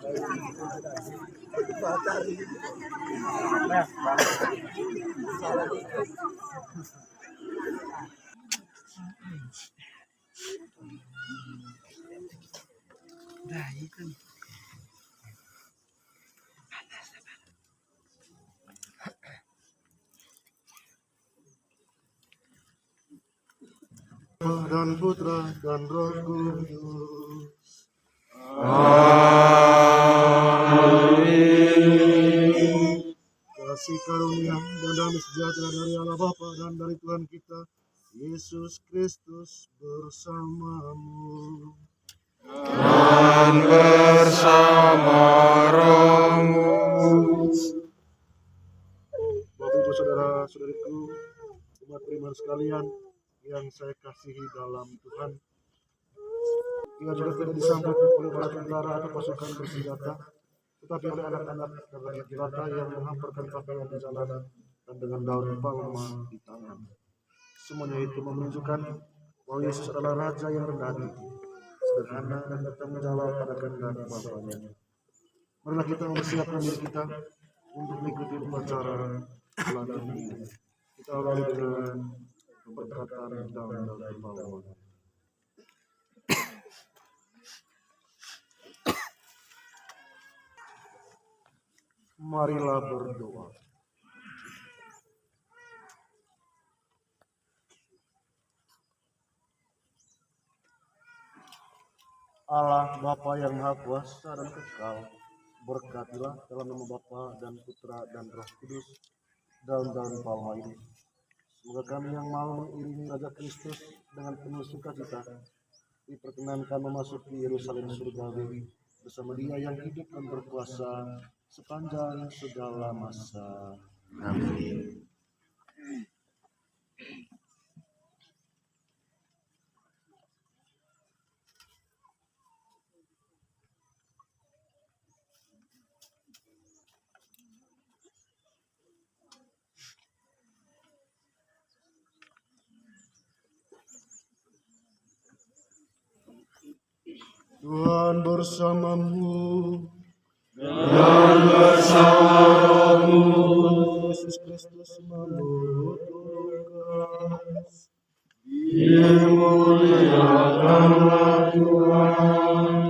Nah, itu. Dan Putra dan Roh Kudus. Amin. Kasih karunia dan damai sejahtera dari Allah Bapa dan dari Tuhan kita Yesus Kristus bersamamu. Dan bersama rohmu. Bapak Ibu saudara-saudariku, umat beriman sekalian yang saya kasihi dalam Tuhan, ia juga tidak disampaikan oleh para tentara atau pasukan bersenjata, tetapi oleh anak-anak dan jelata yang menghamparkan pakaian di jalan dan dengan daun palma di tangan. Semuanya itu menunjukkan bahwa Yesus adalah Raja yang rendah hati, sederhana dan bertanggung jawab pada kehendak Bapanya. Marilah kita mempersiapkan diri kita untuk mengikuti upacara pelantikan ini. Kita awali dengan pemberkatan daun palma. Marilah berdoa. Allah Bapa yang Maha Kuasa dan Kekal, berkatilah dalam nama Bapa dan Putra dan Roh Kudus daun-daun palma ini. Semoga kami yang mau mengiringi Raja Kristus dengan penuh sukacita diperkenankan memasuki Yerusalem surgawi bersama Dia yang hidup dan berkuasa sepanjang segala masa. Amin. Tuhan bersamamu Dan bersama rohmu. Yesus Kristus menutup Dimuliakanlah Tuhan.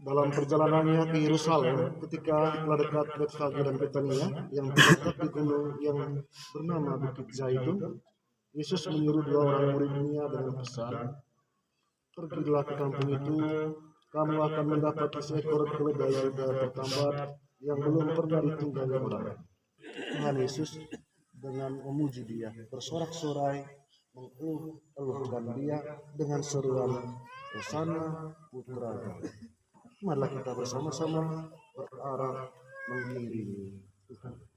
dalam perjalanannya ke Yerusalem ketika telah dekat Betfage dan Betania yang terletak di gunung yang bernama Bukit Zaitun, Yesus menyuruh 2 orang murid-Nya dengan pesan, "Pergilah ke kampung itu, kamu akan mendapat seekor keledai muda bertambat yang belum pernah ditunggangi orang." Tuhan Yesus dengan memuji Dia bersorak-sorai mengeluh-eluhkan Dia dengan seruan, "Hosana Putra Daud." Marilah kita bersama-sama berharap mengiringi Tuhan.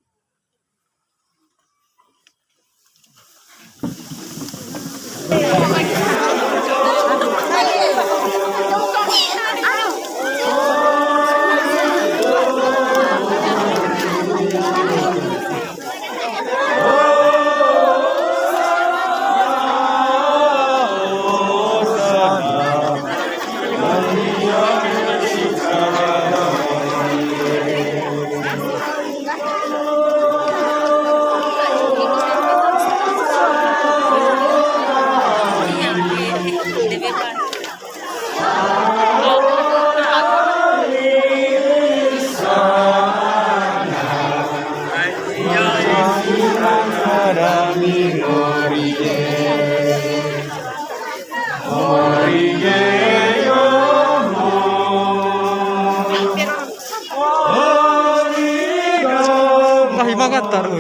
Banget taruh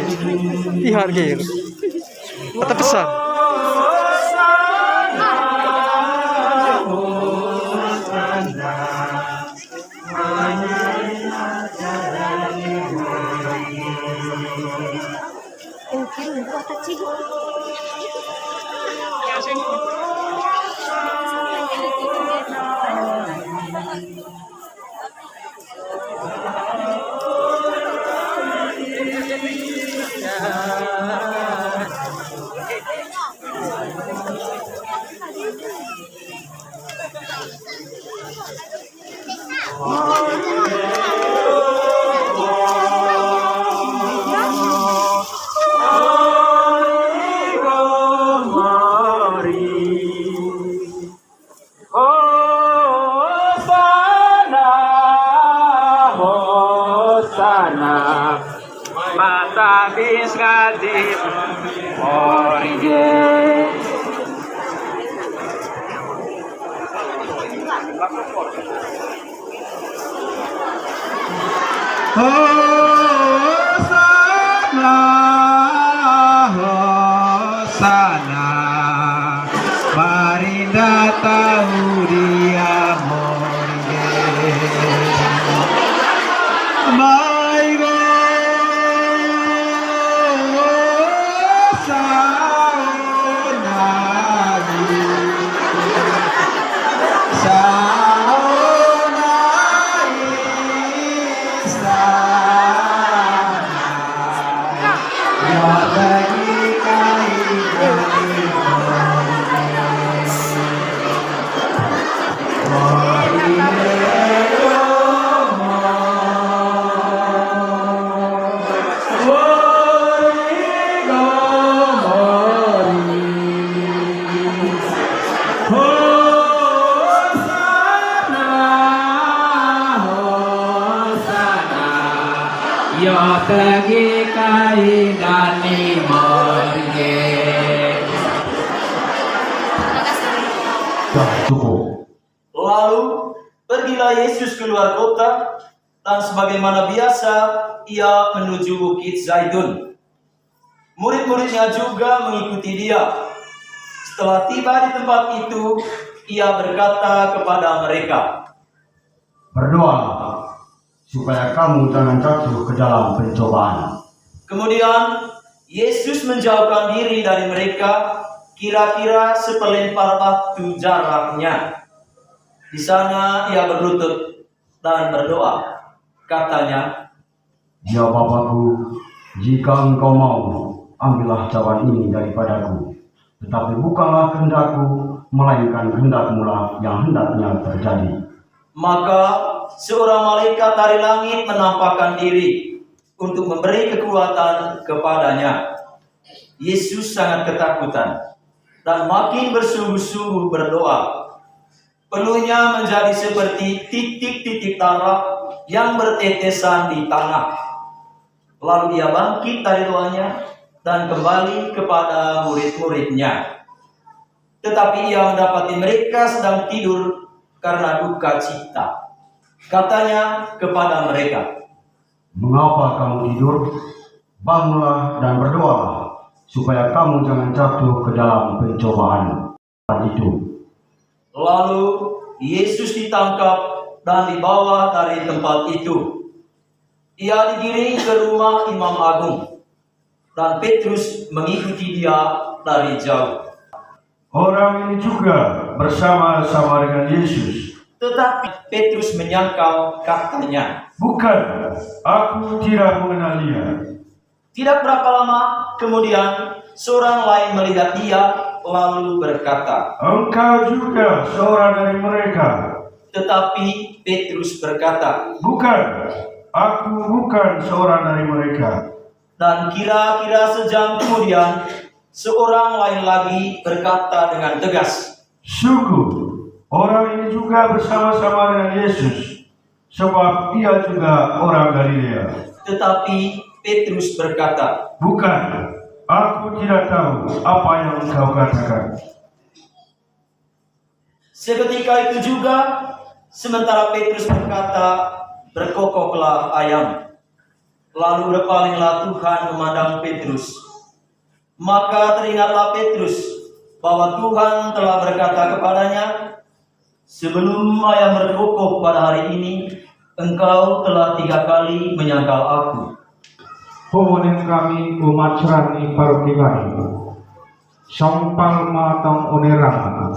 dihargai kata pesan Hosana, Hosana, mari datang dia morge. My Yotlagi kaidani morge. Cukup. Lalu pergilah Yesus keluar kota, dan sebagaimana biasa ia menuju Bukit Zaitun. Murid-muridnya juga mengikuti dia. Setelah tiba di tempat itu, ia berkata kepada mereka, Berdoalah supaya kamu jangan jatuh ke dalam pencobaan. Kemudian Yesus menjauhkan diri dari mereka, kira-kira sepelempar batu jaraknya. Di sana ia berlutut dan berdoa. Katanya, Ya Bapakku, jika engkau mau, ambillah cawan ini daripadaku. Tetapi bukanlah kehendakku, melainkan kehendak-Mu yang hendaknya terjadi. maka seorang malaikat dari langit menampakkan diri untuk memberi kekuatan kepadanya. Yesus sangat ketakutan dan makin bersungguh-sungguh berdoa. Peluhnya menjadi seperti titik-titik darah yang bertetesan di tanah. Lalu ia bangkit dari doanya dan kembali kepada murid-muridnya. Tetapi ia mendapati mereka sedang tidur karena duka cita. Katanya kepada mereka, Mengapa kamu tidur? Bangunlah dan berdoalah, supaya kamu jangan jatuh ke dalam pencobaan itu. Lalu Yesus ditangkap dan dibawa dari tempat itu. Ia digiring ke rumah Imam Agung, dan Petrus mengikuti dia dari jauh. Orang ini juga bersama-sama dengan Yesus. Tetapi Petrus menyangkal, katanya, Bukan, aku tidak mengenal dia. Tidak berapa lama kemudian seorang lain melihat dia lalu berkata, Engkau juga seorang dari mereka. Tetapi Petrus berkata, Bukan, aku bukan seorang dari mereka. dan kira-kira sejam kemudian seorang lain lagi berkata dengan tegas, Sungguh, orang ini juga bersama-sama dengan Yesus, sebab ia juga orang Galilea. Tetapi Petrus berkata, Bukan, aku tidak tahu apa yang engkau katakan. Seketika itu juga, sementara Petrus berkata, berkokoklah ayam. Lalu berpalinglah Tuhan memandang Petrus. Maka teringatlah Petrus bahwa Tuhan telah berkata kepadanya, sebelum ayam berkokok pada hari ini, engkau telah 3 kali menyangkal aku. Pohon kami umat serani paroki kami, sampal matang onerang,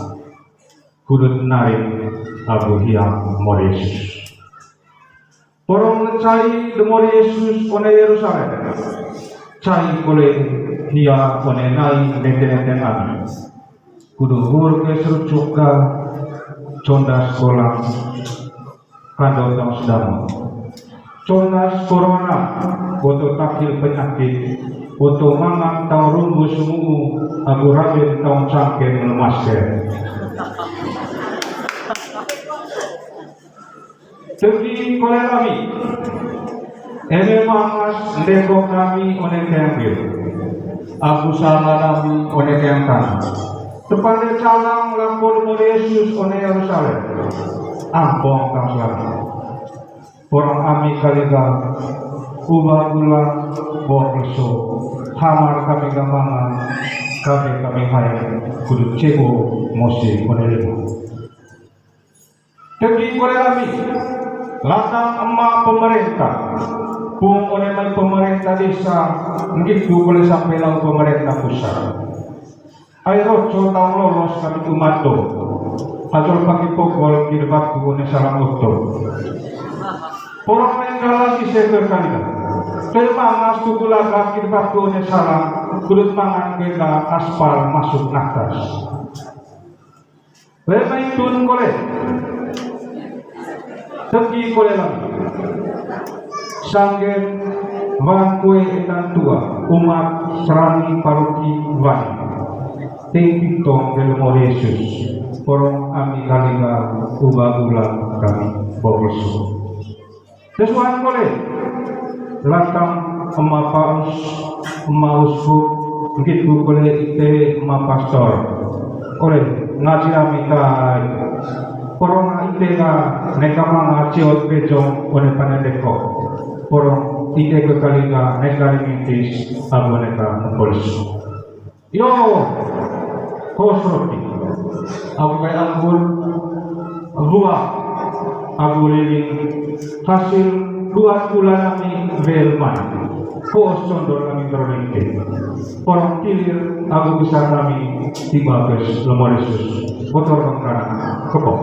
kulut naring abu hiang Yesus. Porong cai demor Yesus one Yerusalem, cai oleh hia one nai neten kami, kudu hur ke serucuka, condas kolam, kandotang sedang conas corona boto takil penyakit boto mangan tau rumbu semu agu rabin tau cangken lemasken tegi kole kami ene mangas ndekok kami one kembir aku salah kami one kentang tepade calang lampun Yesus one Yerusalem ampong kang selamat orang ami kaliga ubah ulang bokso hamar kami gamangan kami hayang kudu cebo mosi konelima tegi kore kami latang emak pemerintah pung oleh pemerintah desa begitu boleh sampai lalu pemerintah pusat ayo coba lolos kami umatto ajol pakai pokol di debat kuone salam utuh orang mengalah si seker kalian termangas tukula kaki debat kuone salam kudut mangan beda aspal masuk naktas lemai tun kole tegi kole lagi sanggen bangkue etan tua umat serani paroki wani tinggi tong dalam Yesus orang ami kaliga ubah ulang kami bogosu sesuatu boleh latang emak paus emak uskup begitu boleh ite emak pastor oleh ngaji ami kai orang ite ga nekama ngaji ot bejong oleh panedeko orang ite ke kaliga nekari mintis abu neka polis yo kosroti aku kayak anggur buah aku liling hasil 2 bulan kami belman kos condor kami terlengke orang kilir aku besar kami tiba ke lemah Yesus kotor bangkana kepok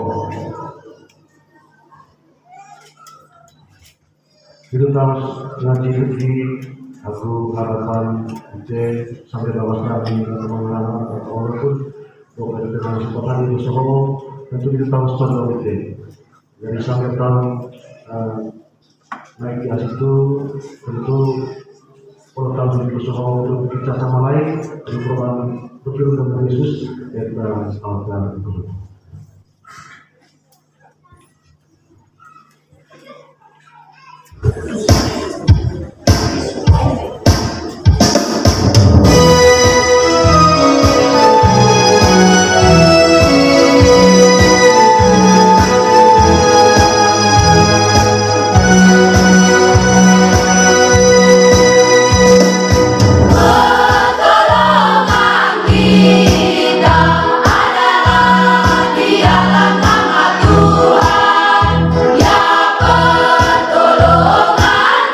itu terus ngaji lagi aku harapan sampai bawah kami teman-teman walaupun bukan dengan kesempatan itu semua tentu kita tahu soal itu dari sampai tahun naik di atas itu tentu kalau tahun itu semua untuk kita sama lain dari perubahan berkirim dengan Yesus kita salatkan dulu. Tuhan, ya pertolongan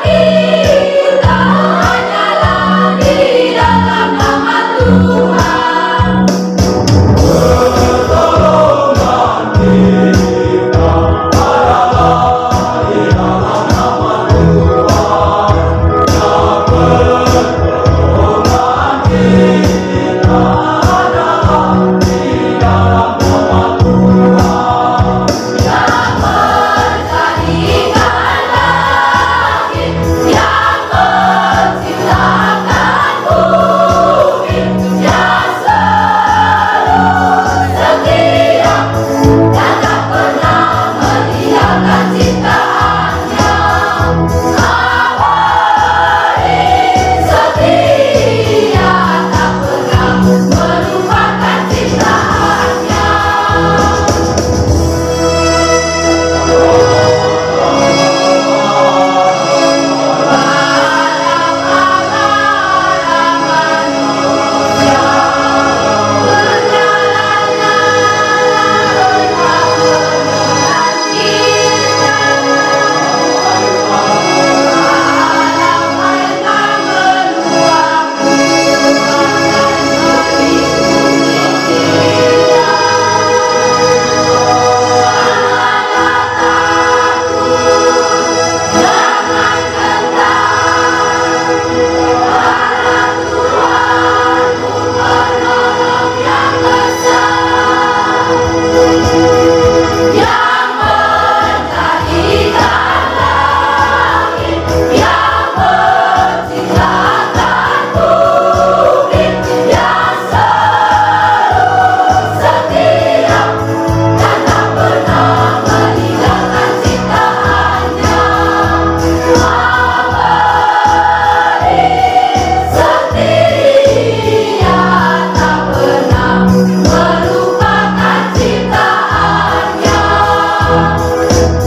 Tuhan.